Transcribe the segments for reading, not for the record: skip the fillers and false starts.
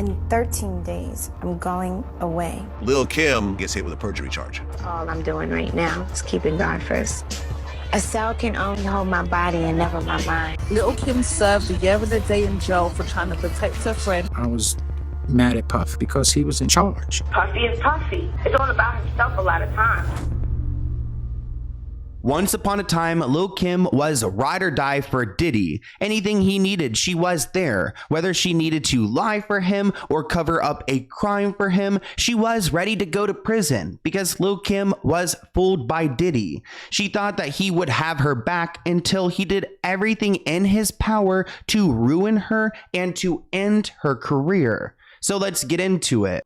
In 13 days, I'm going away. Lil Kim gets hit with a perjury charge. All I'm doing right now is keeping God first. A cell can only hold my body and never my mind. Lil Kim served a year and a day in jail for trying to protect her friend. I was mad at Puff because he was in charge. Puffy is Puffy. It's all about himself a lot of times. Once upon a time, Lil Kim was ride or die for Diddy. Anything he needed, she was there. Whether she needed to lie for him or cover up a crime for him, she was ready to go to prison because Lil Kim was fooled by Diddy. She thought that he would have her back until he did everything in his power to ruin her and to end her career. So let's get into it.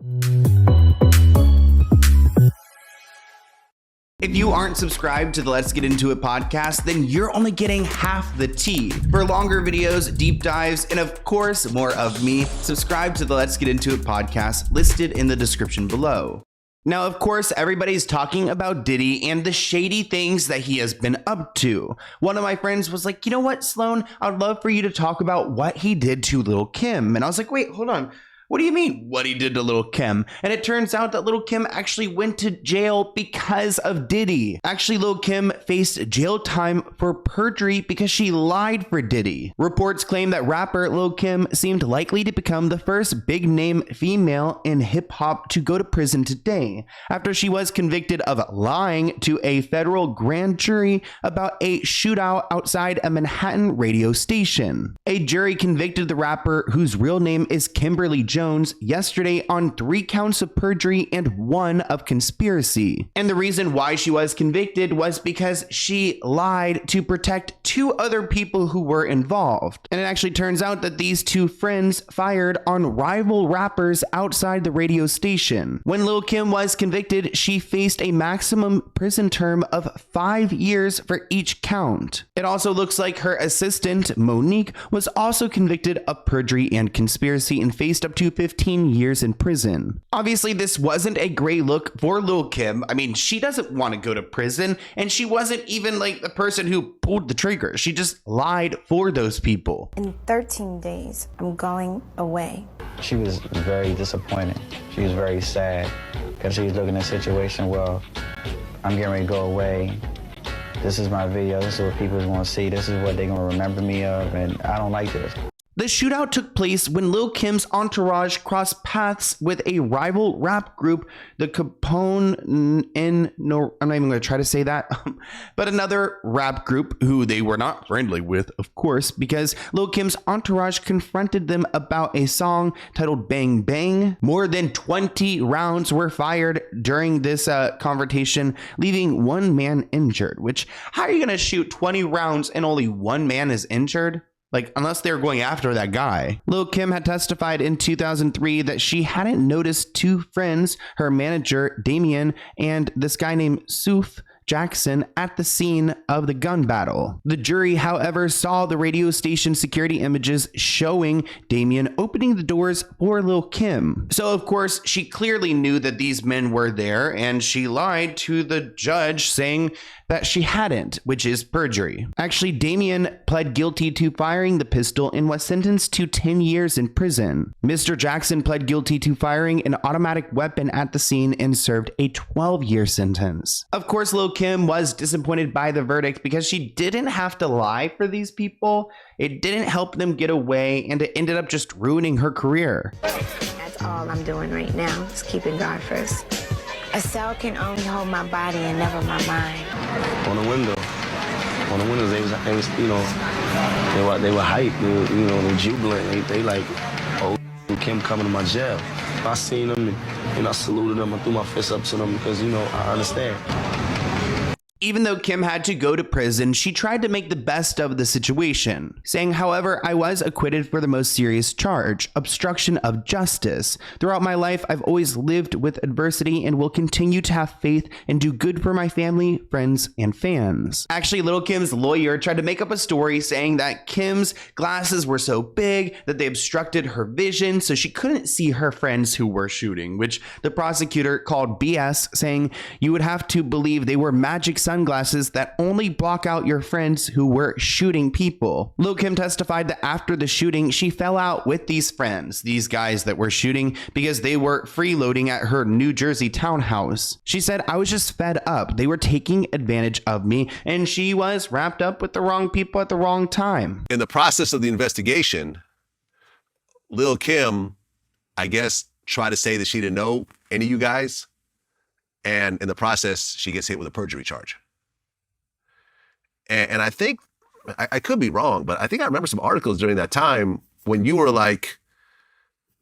If you aren't subscribed to the Let's Get Into It podcast, then you're only getting half the tea. For longer videos, deep dives, and of course, more of me, subscribe to the Let's Get Into It podcast listed in the description below. Now, of course, everybody's talking about Diddy and the shady things that he has been up to. One of my friends was like, you know what, Sloan, I'd love for you to talk about what he did to Lil Kim. And I was like, wait, hold on. What do you mean what he did to Lil Kim? And it turns out that Lil Kim actually went to jail because of Diddy. Actually, Lil Kim faced jail time for perjury because she lied for Diddy. Reports claim that rapper Lil Kim seemed likely to become the first big name female in hip hop to go to prison today after she was convicted of lying to a federal grand jury about a shootout outside a Manhattan radio station. A jury convicted the rapper, whose real name is Kimberly Jones, yesterday on 3 counts of perjury and 1 of conspiracy. And the reason why she was convicted was because she lied to protect 2 other people who were involved. And it actually turns out that these 2 friends fired on rival rappers outside the radio station. When Lil Kim was convicted, she faced a maximum prison term of 5 years for each count. It also looks like her assistant, Monique, was also convicted of perjury and conspiracy and faced up to 15 years in prison. Obviously, this wasn't a great look for Lil Kim. I mean, she doesn't want to go to prison, and she wasn't even like the person who pulled the trigger. She just lied for those people. In 13 days, I'm going away. She was very disappointed. She was very sad because she was looking at a situation, well, I'm getting ready to go away. This is my video. This is what people want to see. This is what they're going to remember me of, and I don't like this. The shootout took place when Lil Kim's entourage crossed paths with a rival rap group, the I'm not even going to try to say that, but another rap group who they were not friendly with, of course, because Lil Kim's entourage confronted them about a song titled Bang Bang. More than 20 rounds were fired during this confrontation, leaving 1 man injured, which, how are you going to shoot 20 rounds and only 1 man is injured? Like, unless they're going after that guy. Lil Kim had testified in 2003 that she hadn't noticed 2 friends, her manager, Damien, and this guy named Soof Jackson, at the scene of the gun battle. The jury, however, saw the radio station security images showing Damien opening the doors for Lil Kim. So, of course, she clearly knew that these men were there, and she lied to the judge saying that she hadn't, which is perjury. Actually, Damien pled guilty to firing the pistol and was sentenced to 10 years in prison. Mr. Jackson pled guilty to firing an automatic weapon at the scene and served a 12-year sentence. Of course, Lil Kim was disappointed by the verdict because she didn't have to lie for these people. It didn't help them get away, and it ended up just ruining her career. That's all I'm doing right now is keeping God first. A cell can only hold my body and never my mind. On the windows, they was, you know, they were hyped, you know, they jubilant. They like, oh, Kim coming to my jail. I seen them, and, you know, I saluted them. I threw my fist up to them because, you know, I understand. Even though Kim had to go to prison, she tried to make the best of the situation, saying, however, I was acquitted for the most serious charge, obstruction of justice. Throughout my life, I've always lived with adversity and will continue to have faith and do good for my family, friends, and fans. Actually, Lil Kim's lawyer tried to make up a story saying that Kim's glasses were so big that they obstructed her vision, so she couldn't see her friends who were shooting, which the prosecutor called BS, saying you would have to believe they were magic sunglasses that only block out your friends who were shooting people. Lil Kim testified that after the shooting, she fell out with these friends, these guys that were shooting, because they were freeloading at her New Jersey townhouse. She said, "I was just fed up. They were taking advantage of me, and she was wrapped up with the wrong people at the wrong time." In the process of the investigation, Lil Kim, I guess, tried to say that she didn't know any of you guys. And in the process, she gets hit with a perjury charge. And I think, I could be wrong, but I think I remember some articles during that time when you were like,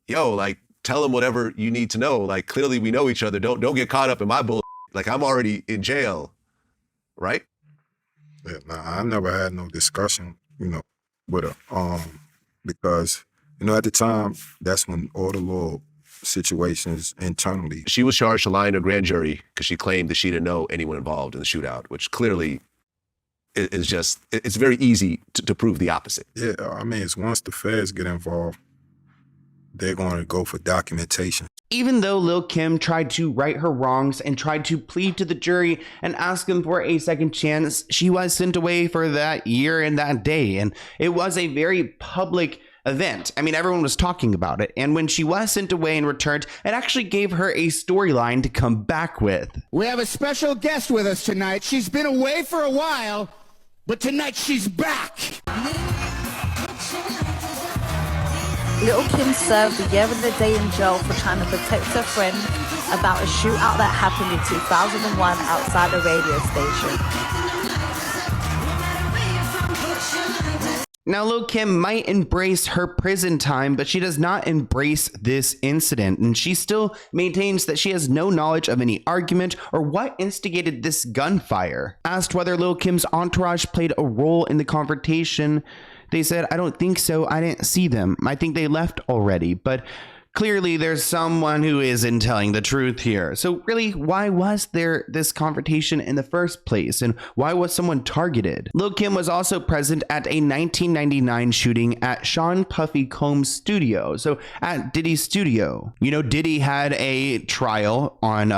yo, like, tell them whatever you need to know. Like, clearly we know each other. Don't get caught up in my bull. Like, I'm already in jail, right? Yeah, nah, I never had no discussion, with her. Because, at the time, that's when all the little situations internally. She was charged to lie in a grand jury because she claimed that she didn't know anyone involved in the shootout, which clearly is just, it's very easy to prove the opposite. Yeah, I mean, it's once the feds get involved, they're going to go for documentation. Even though Lil Kim tried to right her wrongs and tried to plead to the jury and ask them for a second chance, she was sent away for that year and that day. And it was a very public event. I mean, everyone was talking about it. And when she was sent away and returned, it actually gave her a storyline to come back with. We have a special guest with us tonight. She's been away for a while, but tonight she's back. Lil Kim served a year and a day in jail for trying to protect her friend about a shootout that happened in 2001 outside a radio station. Now, Lil Kim might embrace her prison time, but she does not embrace this incident, and she still maintains that she has no knowledge of any argument or what instigated this gunfire. Asked whether Lil Kim's entourage played a role in the confrontation, they said, "I don't think so. I didn't see them. I think they left already." But clearly, there's someone who isn't telling the truth here. So really, why was there this confrontation in the first place? And why was someone targeted? Lil Kim was also present at a 1999 shooting at Sean Puffy Combs' studio. So at Diddy's studio. Diddy had a trial on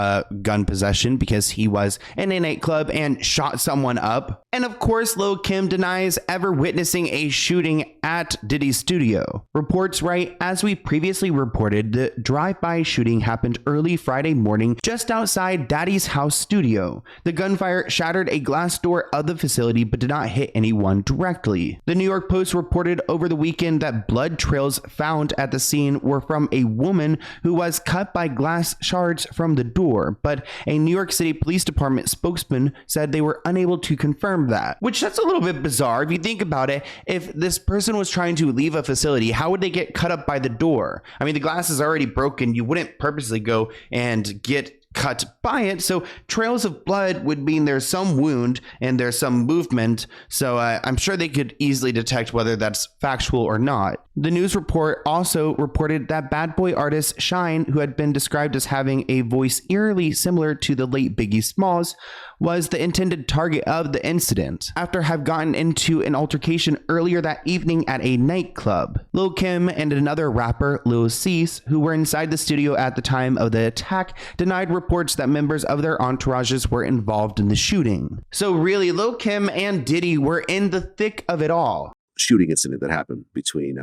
gun possession because he was in a nightclub and shot someone up. And of course, Lil Kim denies ever witnessing a shooting at Diddy's studio. Reports write, as we previously reported, the drive-by shooting happened early Friday morning just outside Daddy's house studio. The gunfire shattered a glass door of the facility but did not hit anyone directly. The New York Post reported over the weekend that blood trails found at the scene were from a woman who was cut by glass shards from the door, but a New York City Police Department spokesman said they were unable to confirm that. Which, that's a little bit bizarre if you think about it. If this person was trying to leave a facility, how would they get cut up by the door? I mean, the glass is already broken. You wouldn't purposely go and get cut by it. So trails of blood would mean there's some wound and there's some movement. So I'm sure they could easily detect whether that's factual or not. The news report also reported that bad boy artist Shine, who had been described as having a voice eerily similar to the late Biggie Smalls, was the intended target of the incident after have gotten into an altercation earlier that evening at a nightclub. Lil Kim and another rapper, Lil Cease, who were inside the studio at the time of the attack, denied reports that members of their entourages were involved in the shooting. So really, Lil Kim and Diddy were in the thick of it all. Shooting incident that happened between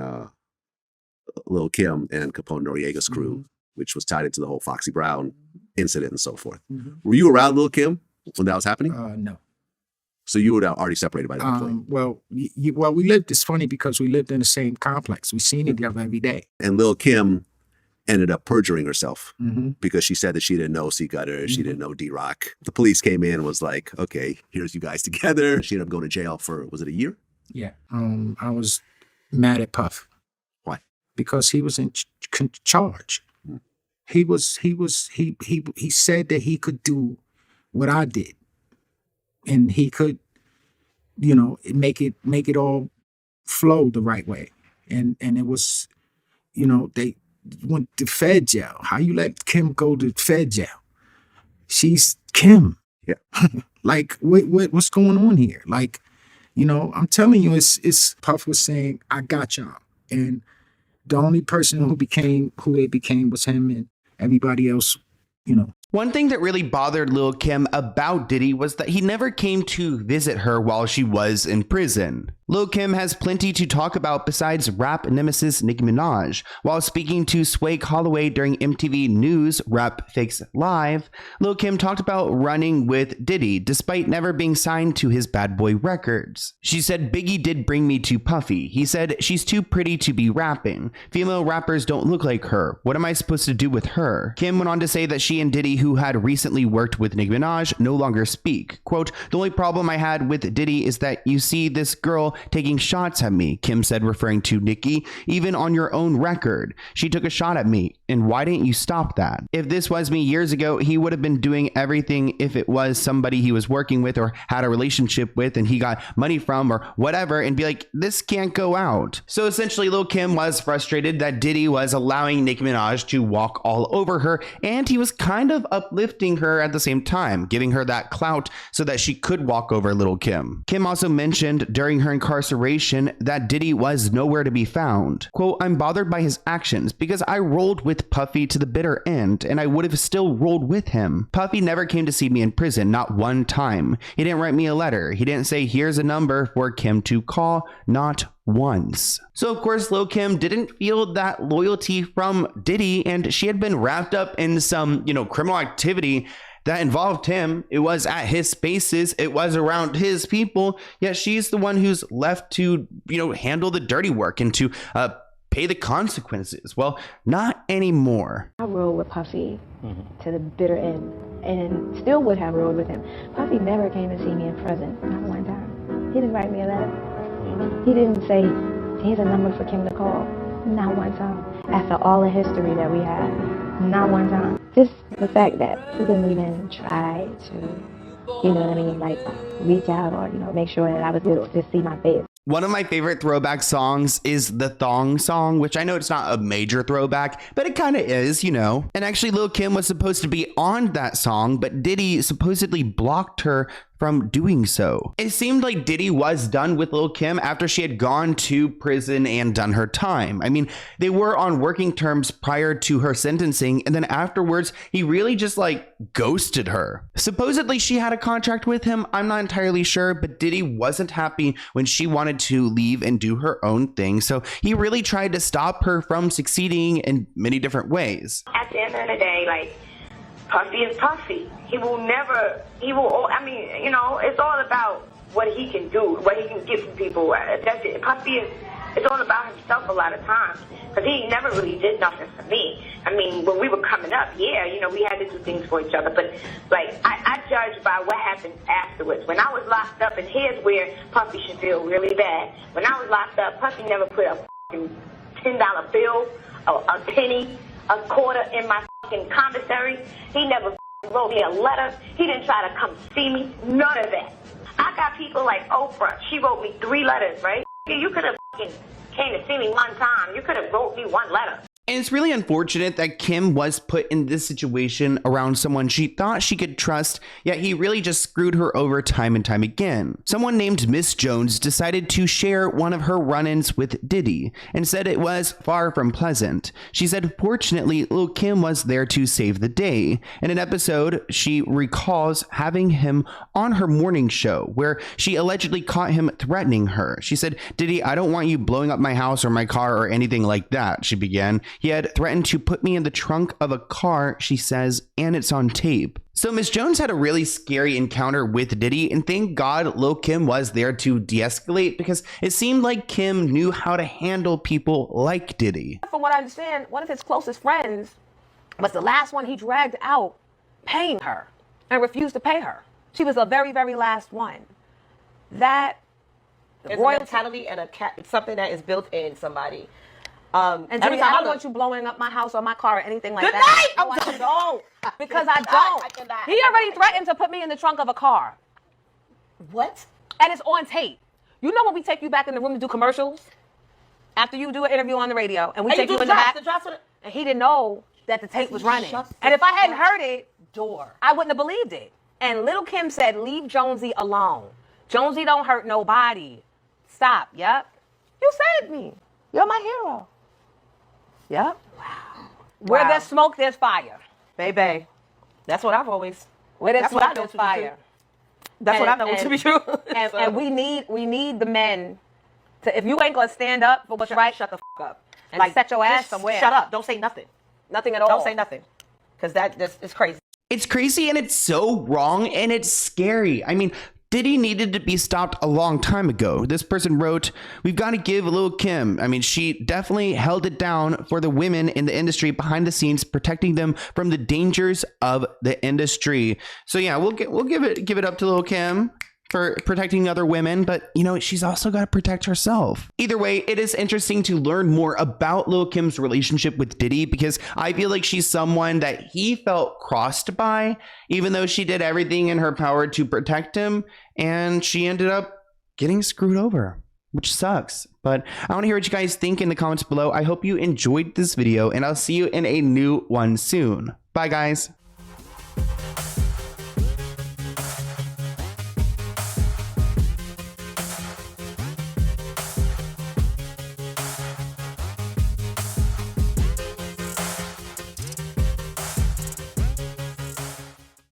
Lil Kim and Capone Noriega's crew, which was tied into the whole Foxy Brown incident and so forth. Were you around Lil Kim when that was happening? No. So you were already separated by that point? Well, we lived, it's funny because we lived in the same complex. We seen each other every day. And Lil Kim ended up perjuring herself because she said that she didn't know C Gutter, she didn't know D-Rock. The police came in and was like, okay, here's you guys together. She ended up going to jail for, was it a year? Yeah. I was mad at Puff. Why? Because he was in charge. He said that he could do what I did. And he could, make it all flow the right way. And it was, they went to Fed jail. How you let Kim go to Fed jail? She's Kim. Yeah. Like, what's going on here? Like, I'm telling you, it's Puff was saying, I got y'all. And the only person who they became was him, and everybody else, One thing that really bothered Lil Kim about Diddy was that he never came to visit her while she was in prison. Lil Kim has plenty to talk about besides rap nemesis Nicki Minaj. While speaking to Swag Holloway during MTV News Rap Fix Live, Lil Kim talked about running with Diddy despite never being signed to his Bad Boy Records. She said, Biggie did bring me to Puffy. He said, she's too pretty to be rapping. Female rappers don't look like her. What am I supposed to do with her? Kim went on to say that she and Diddy, who had recently worked with Nicki Minaj, no longer speak. Quote, the only problem I had with Diddy is that you see this girl taking shots at me, Kim said, referring to Nicki. Even on your own record, she took a shot at me. And why didn't you stop that? If this was me years ago, he would have been doing everything if it was somebody he was working with or had a relationship with and he got money from or whatever and be like, this can't go out. So essentially, Lil Kim was frustrated that Diddy was allowing Nicki Minaj to walk all over her, and he was kind of uplifting her at the same time, giving her that clout so that she could walk over Lil Kim. Kim also mentioned during her incarceration that Diddy was nowhere to be found. Quote, I'm bothered by his actions because I rolled with Puffy to the bitter end and I would have still rolled with him. Puffy never came to see me in prison, not one time. He didn't write me a letter. He didn't say, here's a number for Kim to call, not once. So of course, Lil Kim didn't feel that loyalty from Diddy, and she had been wrapped up in some, criminal activity that involved him. It was at his spaces, it was around his people, yet she's the one who's left to, handle the dirty work and to pay the consequences. Well, not anymore. I rode with Puffy to the bitter end and still would have rode with him. Puffy never came to see me in prison, not one time. He didn't write me a letter. He didn't say, here's a number for Kim to call, not one time. After all the history that we had, not one time. Just the fact that he didn't even try to, reach out or, make sure that I was good to see my face. One of my favorite throwback songs is the Thong song, which I know it's not a major throwback, but it kind of is, And actually, Lil Kim was supposed to be on that song, but Diddy supposedly blocked her from doing so. It seemed like Diddy was done with Lil Kim after she had gone to prison and done her time. I mean, they were on working terms prior to her sentencing, and then afterwards, he really just ghosted her. Supposedly, she had a contract with him. I'm not entirely sure, but Diddy wasn't happy when she wanted to leave and do her own thing. So he really tried to stop her from succeeding in many different ways. At the end of the day, Puffy is Puffy. it's all about what he can do, what he can give to people. That's it. Puffy it's all about himself a lot of times, because he never really did nothing for me. I mean, when we were coming up, we had to do things for each other, but I judge by what happened afterwards. When I was locked up, and here's where Puffy should feel really bad. When I was locked up, Puffy never put a fucking $10 bill, a penny, a quarter in my fucking commissary. He never wrote me a letter. He didn't try to come see me. None of that. I got people like Oprah. She wrote me 3 letters, right? You could have fucking came to see me one time. You could have wrote me 1 letter. And it's really unfortunate that Kim was put in this situation around someone she thought she could trust, yet he really just screwed her over time and time again. Someone named Miss Jones decided to share one of her run-ins with Diddy and said it was far from pleasant. She said, fortunately, Lil Kim was there to save the day. In an episode, she recalls having him on her morning show where she allegedly caught him threatening her. She said, Diddy, I don't want you blowing up my house or my car or anything like that, she began. He had threatened to put me in the trunk of a car, she says, and it's on tape. So Miss Jones had a really scary encounter with Diddy, and thank God Lil Kim was there to de-escalate, because it seemed like Kim knew how to handle people like Diddy. From what I understand, one of his closest friends was the last one he dragged out paying her and refused to pay her. She was the very, very last one. That it's a mentality and something that is built in somebody. And Diddy, I don't want you blowing up my house or my car or anything like that. Good night! I don't. Because I don't. He already threatened to put me in the trunk of a car. What? And it's on tape. You know when we take you back in the room to do commercials? After you do an interview on the radio, and we take you in the back, and he didn't know that the tape was running. And if I hadn't heard it, I wouldn't have believed it. And Lil Kim said, leave Jonesy alone. Jonesy don't hurt nobody. Stop, yep. You saved me. You're my hero. Yep. Wow. Where there's smoke, there's fire. Baby. That's what I've always. That's what I know. Fire. That's what I know to be true. And we need the men to. If you ain't gonna stand up for what's right, shut the fuck up and like set your ass somewhere. Shut up. Don't say nothing. Nothing at all. Don't say nothing, because that is crazy. It's crazy and it's so wrong and it's scary. I mean, Diddy needed to be stopped a long time ago. This person wrote, "We've got to give Lil Kim. I mean, she definitely held it down for the women in the industry behind the scenes, protecting them from the dangers of the industry." So yeah, we'll give it up to Lil Kim for protecting other women, but you know, she's also got to protect herself. Either way, it is interesting to learn more about Lil Kim's relationship with Diddy, because I feel like she's someone that he felt crossed by, even though she did everything in her power to protect him, and she ended up getting screwed over, which sucks. But I want to hear what you guys think in the comments below. I hope you enjoyed this video, and I'll see you in a new one soon. Bye, guys.